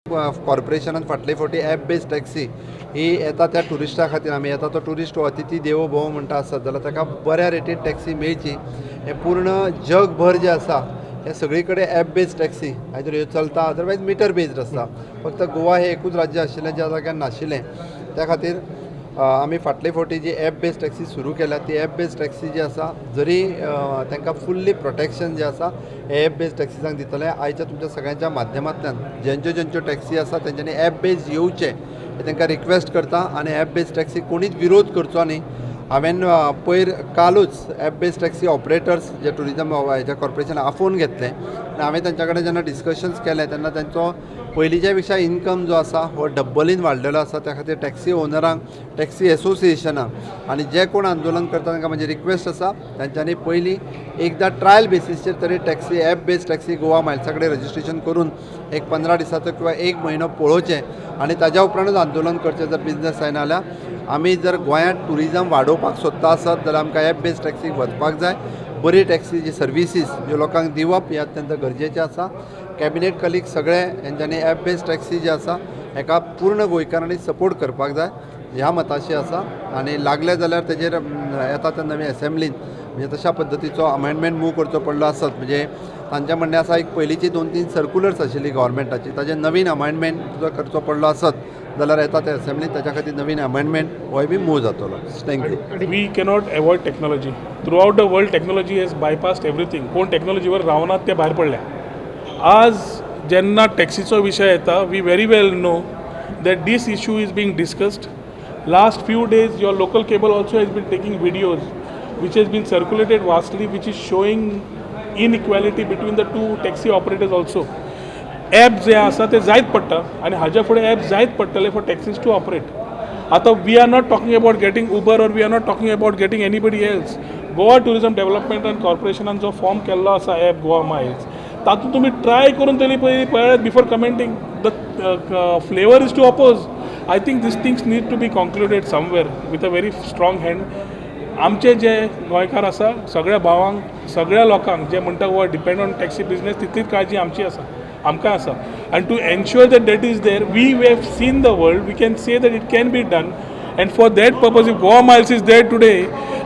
कॉर्पोरेशनान फाटले फावटी app based taxi ही येता त्या टुरिस्टा खातीर आमी येता तो टुरिस्ट हो अतिथी देवो भव म्हणटा आसत जाल्यार ताका बऱ्या रेटीर टॅक्सी मेळची हे पूर्ण जगभर जे आसा हे सगळी कडेन ॲप बेस्ड टॅक्सी आयदर ह्यो चलता अदरवायज मिटर बेस्ड आसता. फक्त गोवा हे एकूच राज्य आशिल्लें ज्या जाग्यार नाशिल्लें त्या खातीर आमी फाटले फावटी जी ॲप बेस्ड टॅक्सी सुरू केल्या ती ॲप बेस्ड टॅक्सी जी आसा जरी तांकां फुल्ली प्रोटेक्शन जे आसा हे ॲप बेस्ड टॅक्सीजांक दितले. आयच्या तुमच्या सगळ्यांच्या माध्यमांतल्यान ज्यांच्यो टॅक्सी आसा तेंच्यांनी ॲप बेस्ड येवचे हे तांकां रिक्वेस्ट करता आनी ॲप बेस्ड टॅक्सी कोणीच विरोध करचो न्ही. हांवें पयर कालूच ॲप बेस्ड टॅक्सी ऑपरेटर्स जे टुरिजम हेच्या कॉर्पोरेशन आफोवन घेतले आनी हांवें तांच्या कडेन जेन्ना डिस्कशन्स केले तेन्ना तांचो पयलींच्या पेक्षा इन्कम जो आसा हो डब्बलीन वाडलेलो आसा. त्या खातीर टॅक्सी ओनरांक टॅक्सी एसोसिएशनाक आनी जे कोण आंदोलन करता तांकां म्हजी रिक्वेस्ट आसा तांच्यांनी पयलीं एकदां ट्रायल बेसीसचेर तरी taxi app based taxi Goa मायल्सा कडेन रजिस्ट्रेशन करून एक 15 दिसाचो किंवा एक म्हयनो पळोवचें आनी ताज्या उपरांतूच आंदोलन करचें. जर बिझनस जायना जाल्यार आमी जर गोंयांत टुरिजम वाडोवपाक सोदता आसत जाल्यार आमकां ॲप बेस्ड टॅक्सीक वचपाक जाय. बरी टॅक्सी जी सर्विसीस ज्यो लोकांक दिवप हे अत्यंत गरजेचें आसा. कॅबिनेट कलीग सगळे हेंच्यांनी ॲप बेस्ड टॅक्सी जी आसा हेका पूर्ण गोंयकारांनी सपोर्ट करपाक जाय ह्या मताशी आसा. आनी लागले जाल्यार तेजेर येता त्या नवी एसेंब्लीन म्हणजे तशा पद्दतीचो अमेंडमेंट मूव करचो पडलो आसत. म्हणजे तांचें म्हणणें आसा एक पयलींची 2-3 सर्क्युलर्स आशिल्ली गव्हर्मेंटाची ताजें नवीन अमेंडमेंट जर करचो पडलो आसत जाल्यार येता त्या एसेंब्लीन ताच्या खातीर नवीन अमेंडमेंट होय बी मूव जातलो. Thank you. We cannot avoid technology. Throughout the world technology has bypassed everything. कोण टेक्नॉलॉजीवर रावनात ते भायर पडल्या. आज जेन्ना टॅक्सीचो विशय येता we very well know that this issue is being discussed. Last few days your local cable also has been taking videos which has been circulated vastly, which is showing inequality between the two taxi operators also. App जे आसा ते जायत पडटा आनी हाज्या फुडें app जायत पडटले फॉर टॅक्सीज टू ऑपरेट. आतां we are not talking about getting Uber or we are not talking about getting anybody else. Goa tourism development and कॉर्पोरेशनान जो फॉर्म केल्लो आसा ॲप गोवा मायल्स तातूंत तुमी ट्राय करून तरी पळयात before commenting. The flavour is to oppose. I think these things need to be concluded somewhere with a very strong hand. आमचे जे गोंयकार आसा सगळ्या भावांक सगळ्या लोकांक जे म्हणटा वो डिपेंड ऑन टॅक्सी बिझनेस तितलीच काळजी आमची आसा आमकां आसा. And to ensure that is there we have seen the world we can say that it can be done. And for that purpose if Goa Miles is there today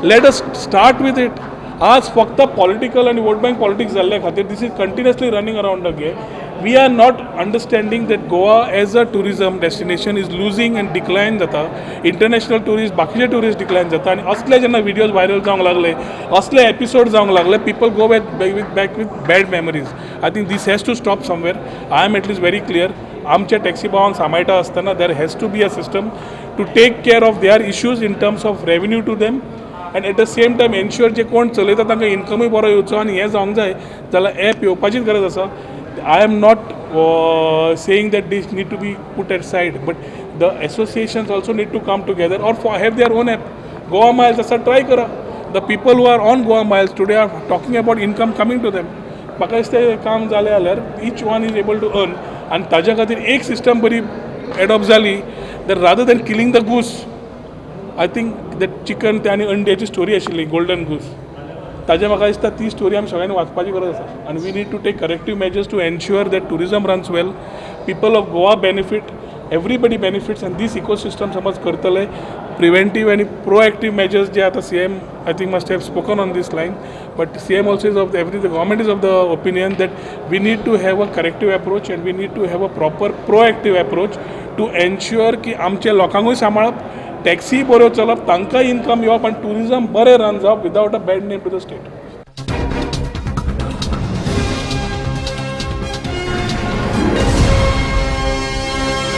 let us start with it. आज फक्त political आणि vote bank politics जाल्ल्या खातीर this is continuously running around the गे. We are not understanding that Goa as a tourism destination is losing and decline जाता. International tourist बाकीचे tourist डिक्लायन जाता आनी असले जेन्ना विडियोज व्हायरल जावंक लागले असले एपिसोड जावंक लागले people go back with bad memories. I think this has to stop somewhere. I am at least very clear. आमच्या टॅक्सी भावांक सांबाळटा आसतना there has to be a system to take care of their issues in terms of revenue to them and at the same time ensure जे कोण चलयता तांकां इन्कमूय बरो येवचो आनी हें जावंक जाय जाल्यार ॲप येवपाचीच गरज आसा. I am not saying that this need to be put aside, but the associations also need to come together or have their own app. Goa Miles asa try kara. The people who are on Goa Miles today are talking about income coming to them. म्हाका दिसता काम जालें जाल्यार each one is able to earn आनी ताज्या खातीर एक system बरी एडॉप्ट जाली that rather than killing the goose, I think that chicken ते आनी अंड्याची स्टोरी आशिल्ली गोल्डन गूस ताजें म्हाका दिसता ती स्टोरी आमी सगळ्यांनी वाचपाची गरज आसा. आनी we need to take corrective measures to ensure that tourism runs well. People of Goa benefit everybody benefits and this ecosystem समज करतले प्रिव्हेंटीव आनी प्रोएक्टीव मेजर्स जे आता CM I think must have spoken on this line. But CM also is of the government is of the opinion that we need to have a corrective approach and we need to have a proper proactive approach to ensure की आमच्या लोकांकूय सांबाळप taxi बऱ्यो चलप तांकां income येवप आनी tourism बरें रन जावप without a bad name to the state.